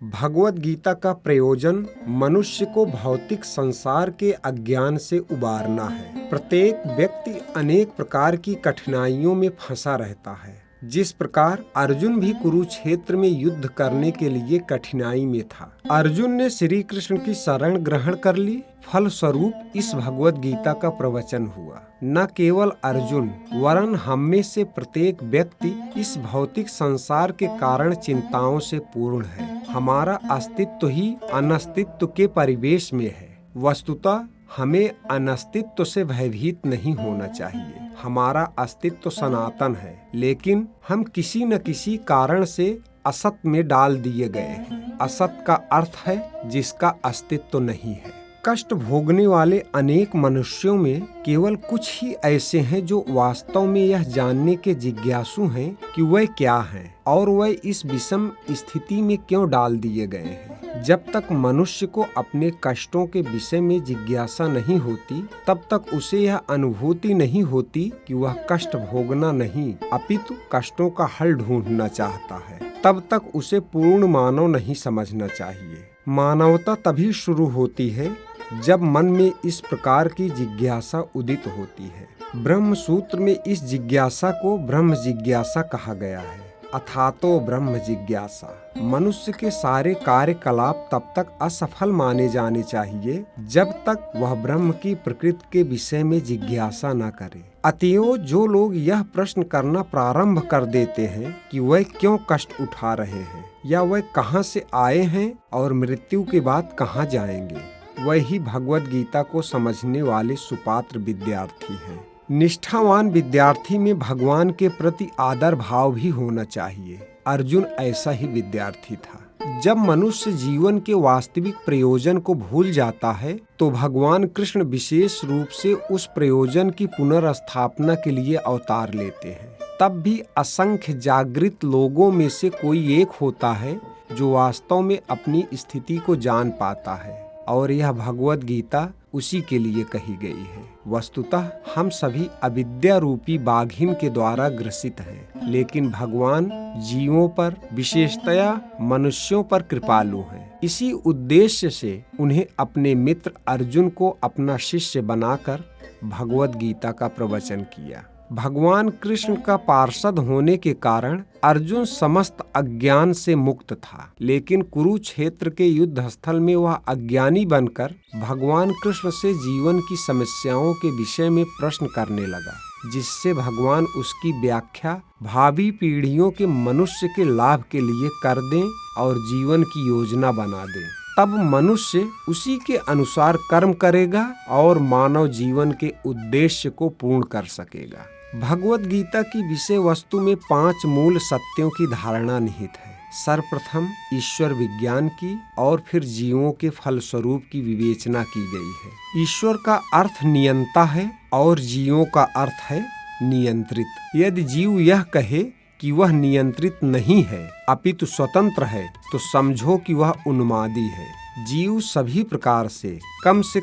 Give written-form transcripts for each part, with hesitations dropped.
भगवत गीता का प्रयोजन मनुष्य को भौतिक संसार के अज्ञान से उबारना है। प्रत्येक व्यक्ति अनेक प्रकार की कठिनाइयों में फंसा रहता है। जिस प्रकार अर्जुन भी कुरुक्षेत्र में युद्ध करने के लिए कठिनाई में था। अर्जुन ने श्री कृष्ण की शरण ग्रहण कर ली। फलस्वरूप इस भगवत गीता का प्रवचन हुआ। न केवल अर्जुन वरन हम में से प्रत्येक व्यक्ति इस भौतिक संसार के कारण चिंताओं से पूर्ण है। हमारा अस्तित्व ही अनस्तित्व के परिवेश में है। वस्तुतः हमें अनस्तित्व से भयभीत नहीं होना चाहिए। हमारा अस्तित्व सनातन है, लेकिन हम किसी न किसी कारण से असत में डाल दिए गए हैं। असत का अर्थ है जिसका अस्तित्व नहीं है। कष्ट भोगने वाले अनेक मनुष्यों में केवल कुछ ही ऐसे हैं जो वास्तव में यह जानने के जिज्ञासु हैं कि वह क्या हैं और वह इस विषम स्थिति में क्यों डाल दिए गए हैं। जब तक मनुष्य को अपने कष्टों के विषय में जिज्ञासा नहीं होती, तब तक उसे यह अनुभूति नहीं होती कि वह कष्ट भोगना नहीं अपितु कष्टों का हल ढूंढना चाहता है। तब तक उसे पूर्ण मानव नहीं समझना चाहिए। मानवता तभी शुरू होती है जब मन में इस प्रकार की जिज्ञासा उदित होती है। ब्रह्म सूत्र में इस जिज्ञासा को ब्रह्म जिज्ञासा कहा गया है। अथातो ब्रह्म जिज्ञासा। मनुष्य के सारे कार्यकलाप तब तक असफल माने जाने चाहिए जब तक वह ब्रह्म की प्रकृति के विषय में जिज्ञासा न करे। अतएव जो लोग यह प्रश्न करना प्रारंभ कर देते हैं कि वह क्यों कष्ट उठा रहे हैं या वह कहाँ से आए हैं और मृत्यु के बाद कहाँ जाएंगे, वही भगवत गीता को समझने वाले सुपात्र विद्यार्थी हैं। निष्ठावान विद्यार्थी में भगवान के प्रति आदर भाव भी होना चाहिए। अर्जुन ऐसा ही विद्यार्थी था। जब मनुष्य जीवन के वास्तविक प्रयोजन को भूल जाता है तो भगवान कृष्ण विशेष रूप से उस प्रयोजन की पुनर्स्थापना के लिए अवतार लेते हैं। तब भी असंख्य जागृत लोगों में से कोई एक होता है जो वास्तव में अपनी स्थिति को जान पाता है, और यह भगवत गीता उसी के लिए कही गई है। वस्तुतः हम सभी अविद्या रूपी बाघिन के द्वारा ग्रसित हैं, लेकिन भगवान जीवों पर विशेषतया मनुष्यों पर कृपालु हैं। इसी उद्देश्य से उन्हें अपने मित्र अर्जुन को अपना शिष्य बनाकर भगवत गीता का प्रवचन किया। भगवान कृष्ण का पार्षद होने के कारण अर्जुन समस्त अज्ञान से मुक्त था, लेकिन कुरुक्षेत्र के युद्ध स्थल में वह अज्ञानी बनकर भगवान कृष्ण से जीवन की समस्याओं के विषय में प्रश्न करने लगा, जिससे भगवान उसकी व्याख्या भावी पीढ़ियों के मनुष्य के लाभ के लिए कर दें और जीवन की योजना बना दें। तब मनुष्य उसी के अनुसार कर्म करेगा और मानव जीवन के उद्देश्य को पूर्ण कर सकेगा। भगवत गीता की विषय वस्तु में 5 मूल सत्यों की धारणा निहित है। सर्वप्रथम ईश्वर विज्ञान की और फिर जीवों के फलस्वरूप की विवेचना की गई है। ईश्वर का अर्थ नियंता है और जीवों का अर्थ है नियंत्रित। यदि जीव यह कहे कि वह नियंत्रित नहीं है अपितु स्वतंत्र है, तो समझो कि वह उन्मादी है। जीव सभी प्रकार से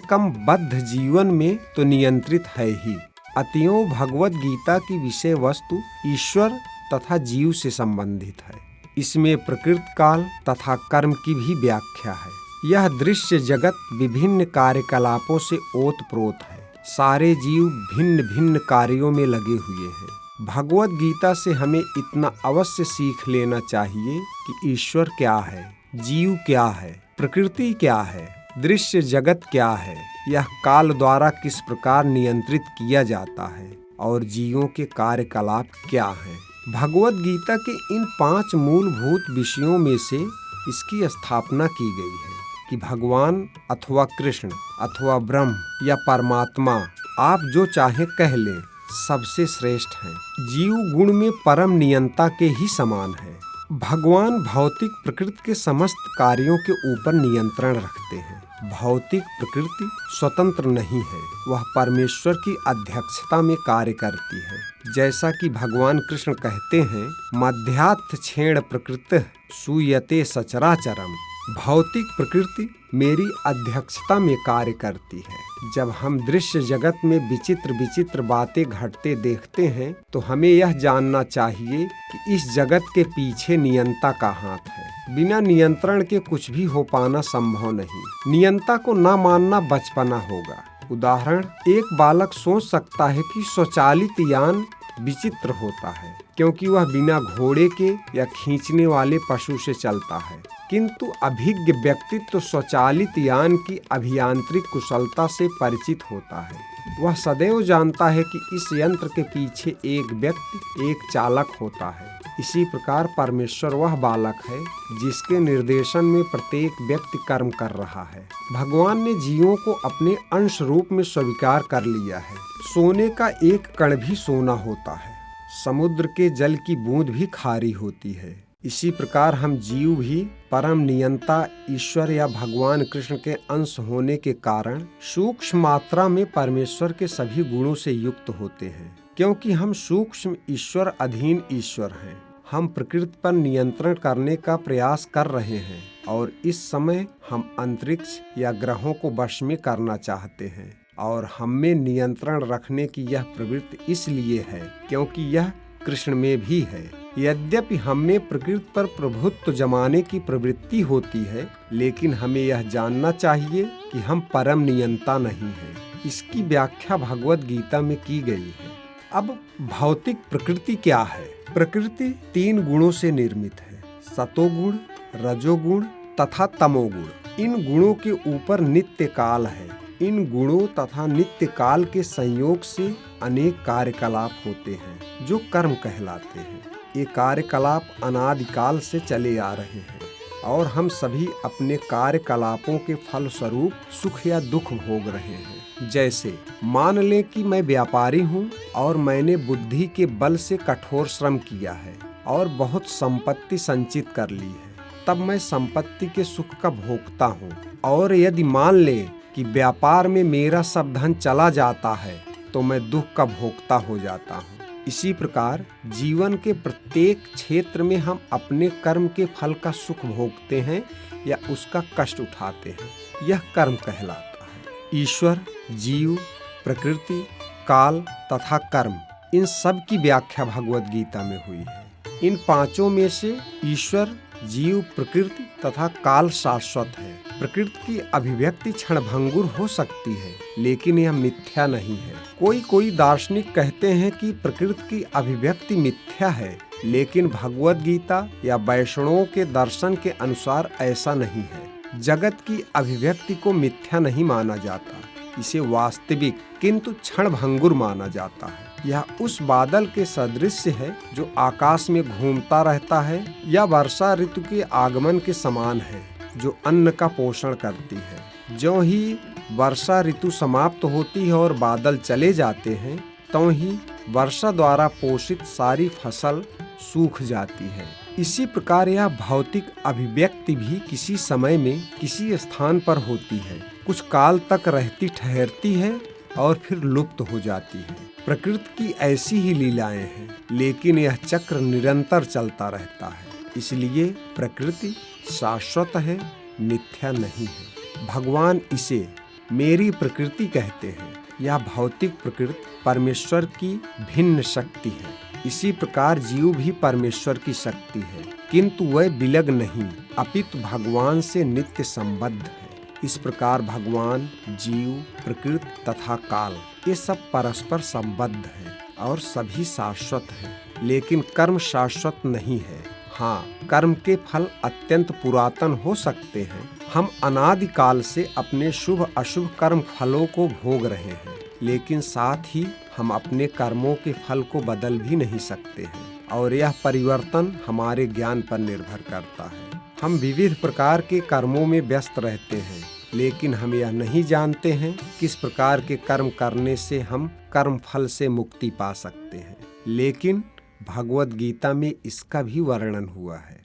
कम बद्ध जीवन में तो नियंत्रित है ही। अतएव भगवत गीता की विषय वस्तु ईश्वर तथा जीव से संबंधित है। इसमें प्रकृति काल तथा कर्म की भी व्याख्या है। यह दृश्य जगत विभिन्न कार्यकलापों से ओतप्रोत है। सारे जीव भिन्न भिन्न कार्यों में लगे हुए हैं। भगवत गीता से हमें इतना अवश्य सीख लेना चाहिए कि ईश्वर क्या है, जीव क्या है, प्रकृति क्या है, दृश्य जगत क्या है, यह काल द्वारा किस प्रकार नियंत्रित किया जाता है और जीवों के कार्यकलाप क्या हैं। भगवत गीता के इन 5 मूलभूत विषयों में से इसकी स्थापना की गई है कि भगवान अथवा कृष्ण अथवा ब्रह्म या परमात्मा, आप जो चाहे कह लें, सबसे श्रेष्ठ हैं। जीव गुण में परम नियंता के ही समान है। भगवान भौतिक प्रकृति के समस्त कार्यों के ऊपर नियंत्रण रखते हैं। भौतिक प्रकृति स्वतंत्र नहीं है, वह परमेश्वर की अध्यक्षता में कार्य करती है। जैसा कि भगवान कृष्ण कहते हैं, मध्यात्थ क्षेण प्रकृति सूयते सचराचरम। भौतिक प्रकृति मेरी अध्यक्षता में कार्य करती है। जब हम दृश्य जगत में विचित्र विचित्र बातें घटते देखते हैं तो हमें यह जानना चाहिए कि इस जगत के पीछे नियंता का हाथ है। बिना नियंत्रण के कुछ भी हो पाना संभव नहीं। नियंता को ना मानना बचपना होगा। उदाहरण, एक बालक सोच सकता है कि स्वचालित यान विचित्र होता है क्योंकि वह बिना घोड़े के या खींचने वाले पशु से चलता है, किंतु अभिज्ञ व्यक्ति तो स्वचालित यान की अभियांत्रिक कुशलता से परिचित होता है। वह सदैव जानता है कि इस यंत्र के पीछे एक व्यक्ति, एक चालक होता है। इसी प्रकार परमेश्वर वह बालक है जिसके निर्देशन में प्रत्येक व्यक्ति कर्म कर रहा है। भगवान ने जीवों को अपने अंश रूप में स्वीकार कर लिया है। सोने का एक कण भी सोना होता है, समुद्र के जल की बूंद भी खारी होती है। इसी प्रकार हम जीव भी परम नियंता ईश्वर या भगवान कृष्ण के अंश होने के कारण सूक्ष्म मात्रा में परमेश्वर के सभी गुणों से युक्त होते हैं। क्योंकि हम सूक्ष्म ईश्वर अधीन ईश्वर हैं, हम प्रकृति पर नियंत्रण करने का प्रयास कर रहे हैं और इस समय हम अंतरिक्ष या ग्रहों को वश में करना चाहते हैं। और हम में नियंत्रण रखने की यह प्रवृत्ति इसलिए है क्योंकि यह कृष्ण में भी है। यद्यपि हम में प्रकृति पर प्रभुत्व जमाने की प्रवृत्ति होती है, लेकिन हमें यह जानना चाहिए कि हम परम नियंता नहीं हैं। इसकी व्याख्या भगवद गीता में की गई है। अब भौतिक प्रकृति क्या है? प्रकृति 3 गुणों से निर्मित है, सतोगुण, रजोगुण तथा तमोगुण। इन गुणों के ऊपर नित्य काल है। इन गुणों तथा नित्य काल के संयोग से अनेक कार्यकलाप होते हैं जो कर्म कहलाते हैं। ये कार्यकलाप अनादिकाल से चले आ रहे हैं और हम सभी अपने कार्यकलापों के फल स्वरूप सुख या दुख भोग रहे हैं। जैसे मान लें कि मैं व्यापारी हूँ और मैंने बुद्धि के बल से कठोर श्रम किया है और बहुत संपत्ति संचित कर ली है, तब मैं संपत्ति के सुख का भोगता हूँ। और यदि मान लें कि व्यापार में मेरा सब धन चला जाता है तो मैं दुख का भोगता हो जाता हूँ। इसी प्रकार जीवन के प्रत्येक क्षेत्र में हम अपने कर्म के फल का सुख भोगते हैं या उसका कष्ट उठाते हैं। यह कर्म कहलाता है। ईश्वर, जीव, प्रकृति, काल तथा कर्म, इन सब की व्याख्या भगवद गीता में हुई है। इन पांचों में से ईश्वर, जीव, प्रकृति तथा काल शाश्वत है। प्रकृति की अभिव्यक्ति क्षणभंगुर हो सकती है, लेकिन यह मिथ्या नहीं है। कोई दार्शनिक कहते हैं कि प्रकृति की अभिव्यक्ति मिथ्या है, लेकिन भगवद गीता या वैष्णवों के दर्शन के अनुसार ऐसा नहीं है। जगत की अभिव्यक्ति को मिथ्या नहीं माना जाता, इसे वास्तविक किंतु क्षणभंगुर माना जाता है। यह उस बादल के सदृश है जो आकाश में घूमता रहता है, या वर्षा ऋतु के आगमन के समान है जो अन्न का पोषण करती है। ज्यों ही वर्षा ऋतु समाप्त होती है और बादल चले जाते हैं, त्यों ही वर्षा द्वारा पोषित सारी फसल सूख जाती है। इसी प्रकार यह भौतिक अभिव्यक्ति भी किसी समय में किसी स्थान पर होती है, कुछ काल तक रहती ठहरती है और फिर लुप्त हो जाती है। प्रकृति की ऐसी ही लीलाएं हैं, लेकिन यह चक्र निरंतर चलता रहता है। इसलिए प्रकृति शाश्वत है, मिथ्या नहीं है। भगवान इसे मेरी प्रकृति कहते हैं। यह भौतिक प्रकृति परमेश्वर की भिन्न शक्ति है। इसी प्रकार जीव भी परमेश्वर की शक्ति है, किंतु वह विलग नहीं, अपितु भगवान से नित्य संबद्ध है। इस प्रकार भगवान, जीव, प्रकृति तथा काल, ये सब परस्पर संबद्ध हैं और सभी शाश्वत हैं। लेकिन कर्म शाश्वत नहीं है। हाँ, कर्म के फल अत्यंत पुरातन हो सकते हैं। हम अनादिकाल से अपने शुभ अशुभ कर्म फलों को भोग रहे हैं, लेकिन साथ ही हम अपने कर्मों के फल को बदल भी नहीं सकते हैं, और यह परिवर्तन हमारे ज्ञान पर निर्भर करता है। हम विविध प्रकार के कर्मों में व्यस्त रहते हैं, लेकिन हम यह नहीं जानते हैं किस प्रकार के कर्म करने से हम कर्म फल से मुक्ति पा सकते हैं। लेकिन भगवद गीता में इसका भी वर्णन हुआ है।